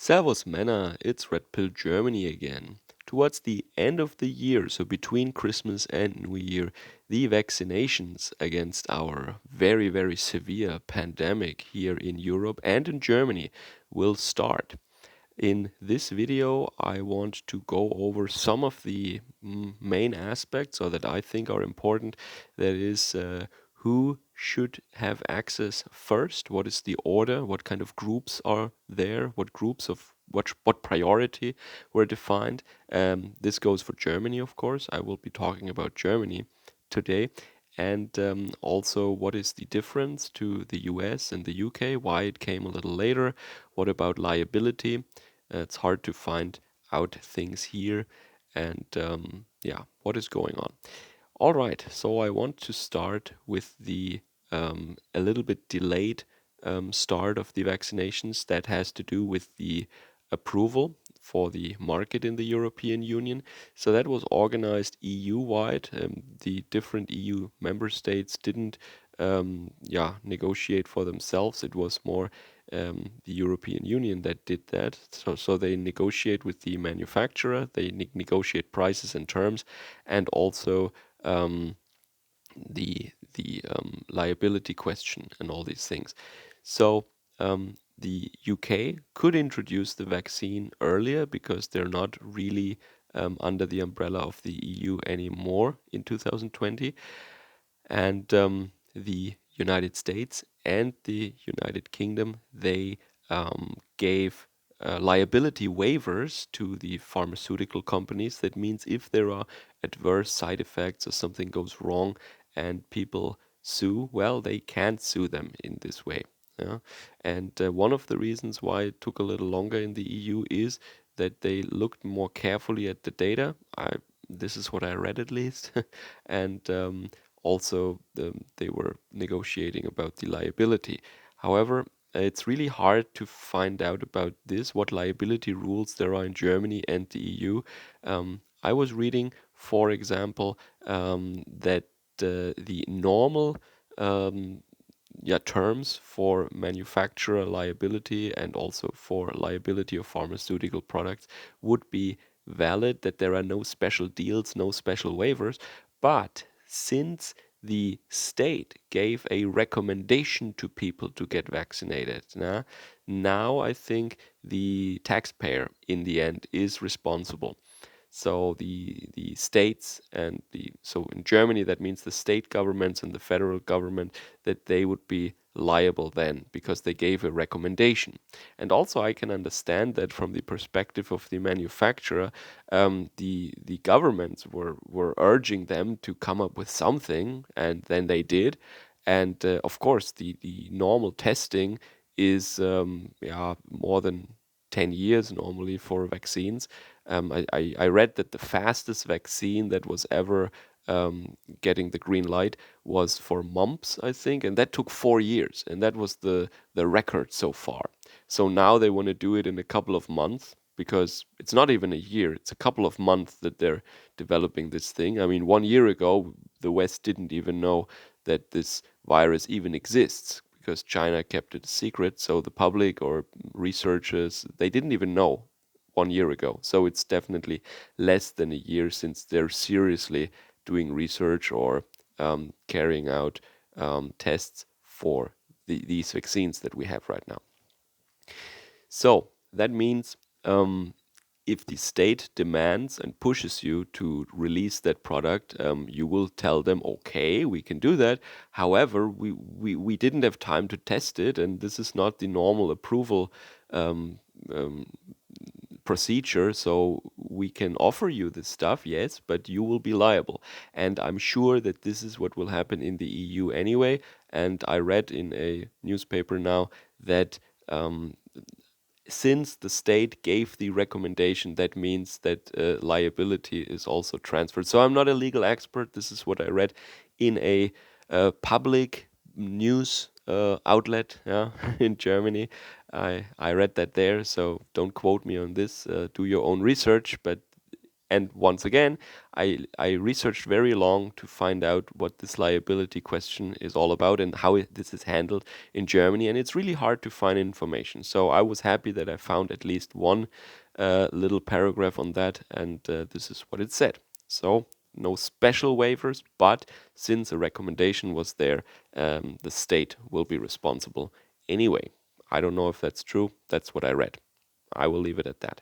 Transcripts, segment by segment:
Servus Männer, it's Red Pill Germany again. Towards the end of the year, so between Christmas and New Year, the vaccinations against our very, very severe pandemic here in Europe and in Germany will start. In this video, I want to go over some of the main aspects or that I think are important. That is, who should have access first? What is the order? What kind of groups are there? What groups of what priority were defined? This goes for Germany, of course. I will be talking about Germany today. And also, what is the difference to the US and the UK? Why it came a little later? What about liability? It's hard to find out things here. And yeah, what is going on? All right, so I want to start with the a little bit delayed start of the vaccinations. That has to do with the approval for the market in the European Union. So that was organized EU-wide. The different EU member states didn't negotiate for themselves. It was more the European Union that did that. So they negotiate with the manufacturer, they negotiate prices and terms, and also the liability question and all these things. So the UK could introduce the vaccine earlier because they're not really under the umbrella of the EU anymore in 2020. And the United States and the United Kingdom, they gave liability waivers to the pharmaceutical companies. That means if there are adverse side effects or something goes wrong and people sue, well, they can't sue them in this way. Yeah? And one of the reasons why it took a little longer in the EU is that they looked more carefully at the data. This is what I read at least. And also they were negotiating about the liability. However, it's really hard to find out about this, what liability rules there are in Germany and the EU. I was reading, for example, that the normal terms for manufacturer liability and also for liability of pharmaceutical products would be valid, that there are no special deals, no special waivers. But since the state gave a recommendation to people to get vaccinated, now I think the taxpayer in the end is responsible. So the states and so in Germany that means the state governments and the federal government, that they would be liable then because they gave a recommendation. And also I can understand that from the perspective of the manufacturer, the governments were urging them to come up with something, and then they did. And of course the normal testing is more than 10 years normally for vaccines. I read that the fastest vaccine that was ever getting the green light was for mumps, I think, and that took 4 years, and that was the record so far. So now they want to do it in a couple of months because it's not even a year; it's a couple of months that they're developing this thing. I mean, 1 year ago, the West didn't even know that this virus even exists because China kept it a secret. So the public or researchers, they didn't even know 1 year ago. So it's definitely less than a year since they're seriously doing research or carrying out tests for these vaccines that we have right now. So that means if the state demands and pushes you to release that product, you will tell them, okay, we can do that. However, we didn't have time to test it, and this is not the normal approval procedure. So we can offer you this stuff, yes, but you will be liable. And I'm sure that this is what will happen in the EU anyway. And I read in a newspaper now that since the state gave the recommendation, that means that liability is also transferred. So I'm not a legal expert. This is what I read in a public news outlet, in Germany. I read that there, so don't quote me on this. Do your own research, but And once again, I researched very long to find out what this liability question is all about and how this is handled in Germany. And it's really hard to find information. So I was happy that I found at least one little paragraph on that, and this is what it said. So no special waivers, but since a recommendation was there, the state will be responsible anyway. I don't know if that's true. That's what I read. I will leave it at that.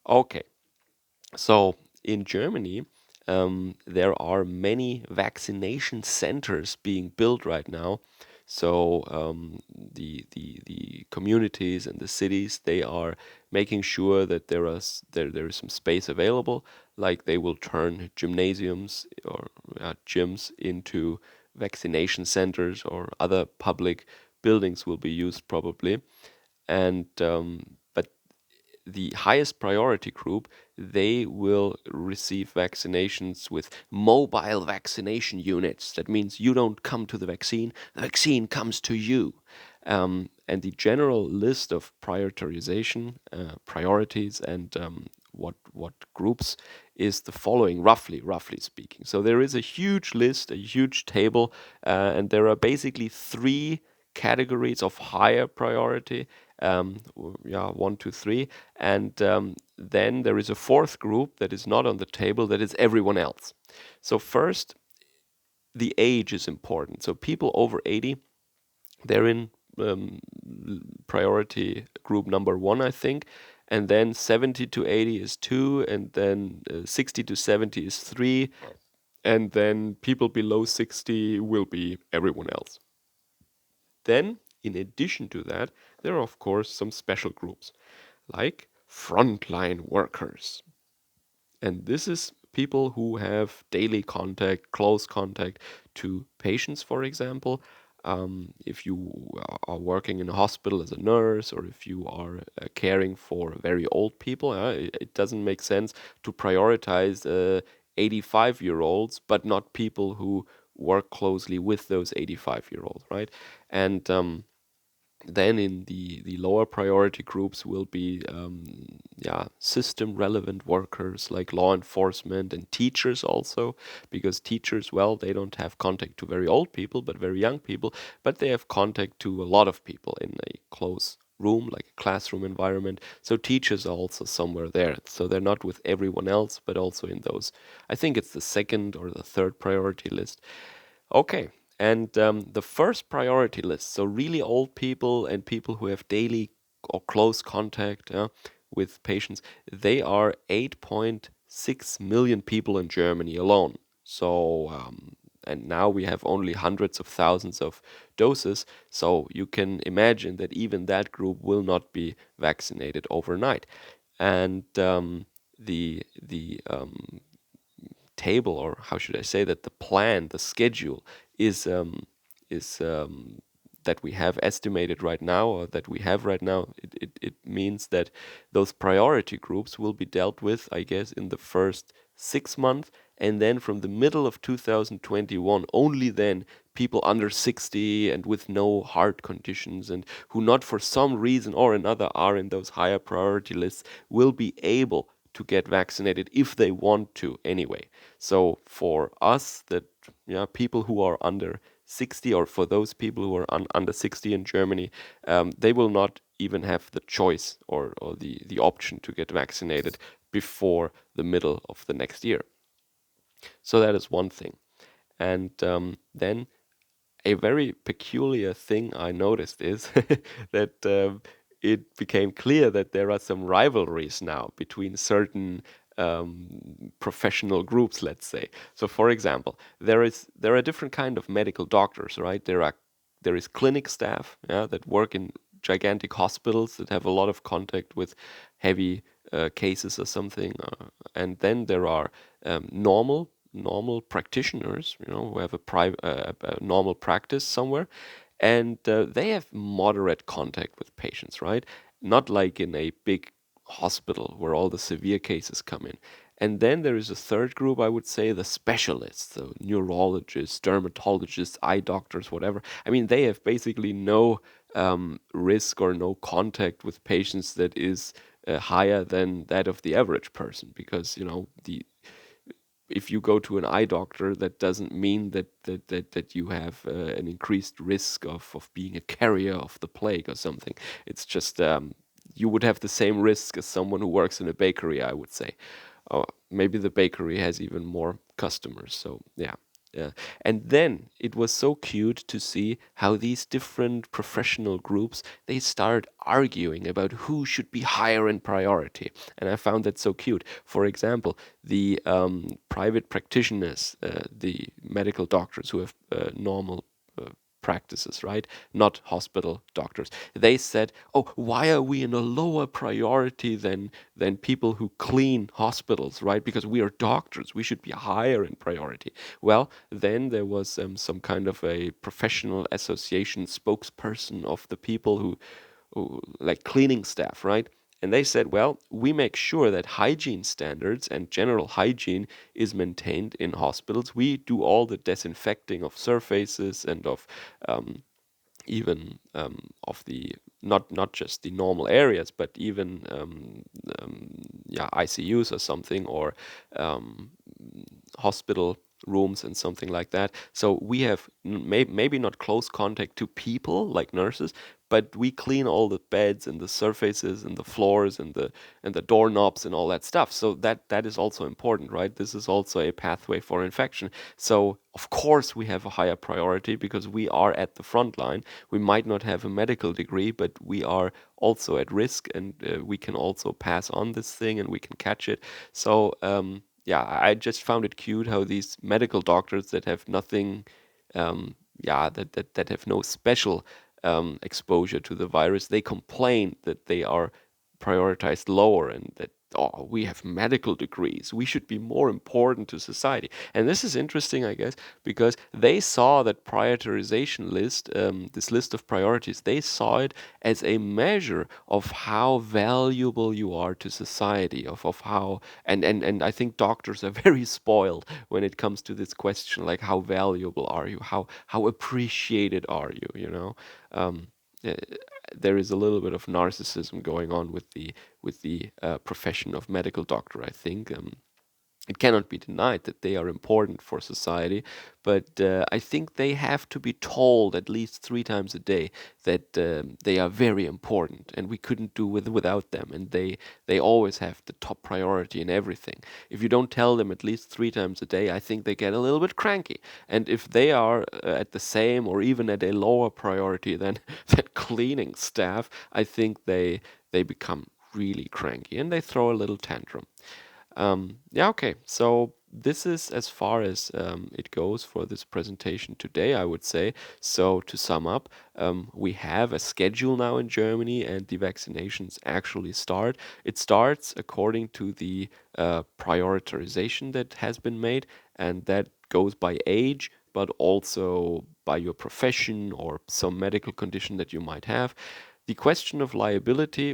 Okay. So in Germany, there are many vaccination centers being built right now. So the communities and the cities, they are making sure that there is some space available. Like they will turn gymnasiums or gyms into vaccination centers, or other public buildings will be used probably. And but the highest priority group, they will receive vaccinations with mobile vaccination units. That means you don't come to the vaccine comes to you. And the general list of prioritization, priorities, and what groups is the following, roughly speaking. So there is a huge list, a huge table, and there are basically three categories of higher priority. Yeah, one, two, three, and then there is a fourth group that is not on the table, that is everyone else. So first, the age is important. So people over 80, they're in priority group number one, I think. And then 70 to 80 is two, and then 60 to 70 is three, and then people below 60 will be everyone else. Then, in addition to that, there are of course some special groups, like frontline workers. And this is people who have daily contact, close contact to patients, for example. If you are working in a hospital as a nurse, or if you are caring for very old people, it doesn't make sense to prioritize 85-year-olds, but not people who work closely with those 85-year-olds, right? And then in the lower priority groups will be yeah, system relevant workers like law enforcement and teachers also, because teachers, well, they don't have contact to very old people but very young people, but they have contact to a lot of people in a close room, like a classroom environment. So teachers are also somewhere there, so they're not with everyone else but also in those. I think it's the second or the third priority list. Okay. And the first priority list, so really old people and people who have daily or close contact with patients, they are 8.6 million people in Germany alone. So, and now we have only hundreds of thousands of doses. So you can imagine that even that group will not be vaccinated overnight. And the table, or how should I say that, the plan, the schedule is that we have estimated right now, or that we have right now. It means that those priority groups will be dealt with, I guess, in the first 6 months, and then from the middle of 2021, only then people under 60 and with no heart conditions, and who not for some reason or another are in those higher priority lists, will be able to get vaccinated if they want to anyway. So for us, that, yeah, people who are under 60, or for those people who are under 60 in Germany, they will not even have the choice, or the option to get vaccinated before the middle of the next year. So that is one thing. And then a very peculiar thing I noticed is that it became clear that there are some rivalries now between certain professional groups, let's say. So, for example, there are different kind of medical doctors, right? There is clinic staff, yeah, that work in gigantic hospitals that have a lot of contact with heavy cases or something, and then there are normal practitioners, who have a private, a normal practice somewhere, and they have moderate contact with patients, right? Not like in a big hospital where all the severe cases come in. And then there is a third group, I would say, the specialists, so neurologists, dermatologists, eye doctors, whatever. I mean, they have basically no risk or no contact with patients that is higher than that of the average person, because the if you go to an eye doctor, that doesn't mean that you have an increased risk of being a carrier of the plague or something. It's just you would have the same risk as someone who works in a bakery, I would say. Maybe the bakery has even more customers. So yeah. Yeah. And then it was so cute to see how these different professional groups, they start arguing about who should be higher in priority. And I found that so cute. For example, the private practitioners, the medical doctors who have normal practices, right? Not hospital doctors. They said, "Oh, why are we in a lower priority than people who clean hospitals, right? Because we are doctors, we should be higher in priority." Well, then there was some kind of a professional association spokesperson of the people who like cleaning staff, right? And they said, well, we make sure that hygiene standards and general hygiene is maintained in hospitals. We do all the disinfecting of surfaces and of um, even of the not just the normal areas, but even yeah, ICUs or something, or um, hospital rooms and something like that. So we have maybe not close contact to people like nurses, but we clean all the beds and the surfaces and the floors and the doorknobs and all that stuff. So that is also important, right? This is also a pathway for infection. So of course we have a higher priority because we are at the front line. We might not have a medical degree, but we are also at risk, and we can also pass on this thing and we can catch it. So yeah, I just found it cute how these medical doctors that have nothing, yeah, that have no special exposure to the virus, they complain that they are prioritized lower, and that, oh, we have medical degrees, we should be more important to society. And this is interesting, I guess, because they saw that prioritization list, this list of priorities, they saw it as a measure of how valuable you are to society, of how, and I think doctors are very spoiled when it comes to this question, like how valuable are you, how appreciated are you, um, uh, there is a little bit of narcissism going on with the profession of medical doctor, I think. It cannot be denied that they are important for society, but I think they have to be told at least 3 times a day that they are very important, and we couldn't do without them, and they always have the top priority in everything. If you don't tell them at least 3 times a day, I think they get a little bit cranky. And if they are at the same or even at a lower priority than than cleaning staff, I think they become really cranky and they throw a little tantrum. Yeah, okay. So this is as far as it goes for this presentation today, I would say. So to sum up, we have a schedule now in Germany, and the vaccinations actually start. It starts according to the prioritization that has been made, and that goes by age, but also by your profession or some medical condition that you might have. The question of liability,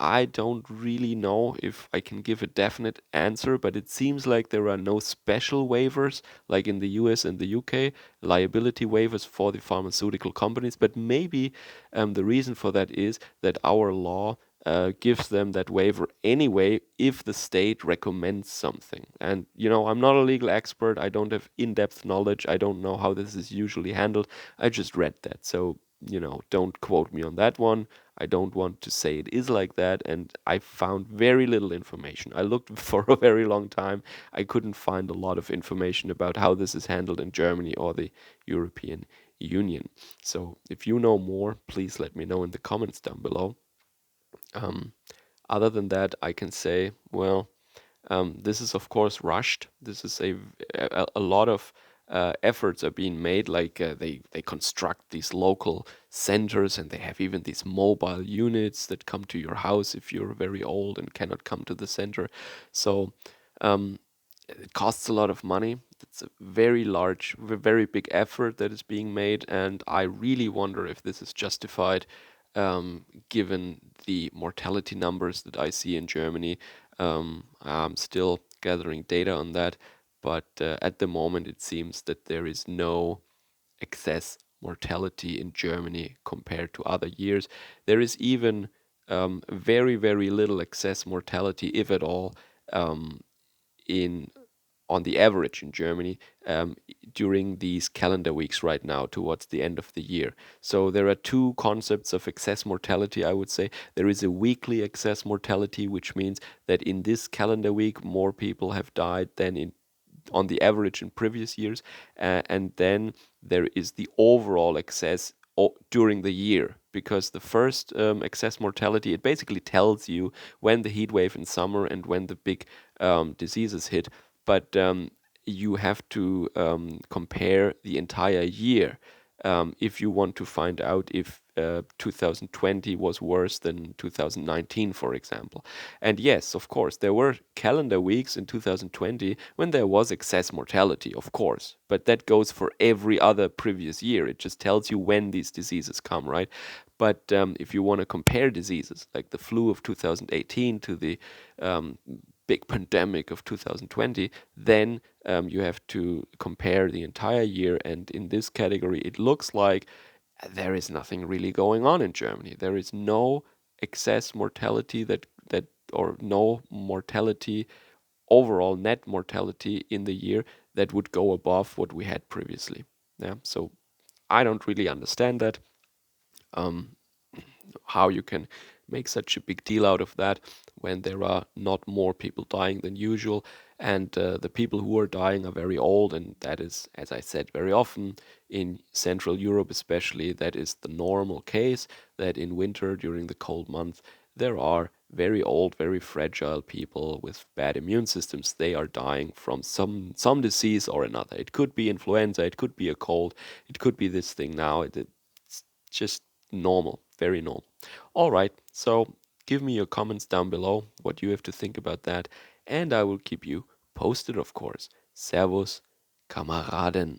I don't really know if I can give a definite answer, but it seems like there are no special waivers like in the US and the UK, liability waivers for the pharmaceutical companies. But maybe the reason for that is that our law gives them that waiver anyway if the state recommends something. And, I'm not a legal expert, I don't have in depth knowledge, I don't know how this is usually handled. I just read that. So, don't quote me on that one. I don't want to say it is like that, and I found very little information. I looked for a very long time. I couldn't find a lot of information about how this is handled in Germany or the European Union. So if you know more, please let me know in the comments down below. Um, Other than that, I can say, well, this is of course rushed. This is a lot of efforts are being made. Like they construct these local centers, and they have even these mobile units that come to your house if you're very old and cannot come to the center. So um, it costs a lot of money. It's a very large, very big effort that is being made, and I really wonder if this is justified, given the mortality numbers that I see in Germany. I'm still gathering data on that, but at the moment it seems that there is no excess mortality in Germany compared to other years. There is even very, very little excess mortality, if at all, um, in on the average in Germany during these calendar weeks right now towards the end of the year. So there are two concepts of excess mortality, I would say. There is a weekly excess mortality, which means that in this calendar week more people have died than in on the average in previous years. And then there is the overall excess during the year, because the first excess mortality, it basically tells you when the heat wave in summer and when the big diseases hit. But you have to compare the entire year if you want to find out if 2020 was worse than 2019, for example. And yes, of course, there were calendar weeks in 2020 when there was excess mortality, of course, but that goes for every other previous year. It just tells you when these diseases come, right? But if you want to compare diseases like the flu of 2018 to the big pandemic of 2020, then you have to compare the entire year. And in this category, it looks like there is nothing really going on in Germany. There is no excess mortality that or no mortality, overall net mortality in the year that would go above what we had previously. Yeah, so I don't really understand that. Um, how you can make such a big deal out of that when there are not more people dying than usual. And the people who are dying are very old, and that is, as I said, very often in Central Europe, especially, that is the normal case, that in winter during the cold months there are very old, very fragile people with bad immune systems. They are dying from some disease or another. It could be influenza, it could be a cold, it could be this thing now. It's just normal, very normal. All right, so give me your comments down below, what you have to think about that, and I will keep you posted, of course. Servus, Kameraden.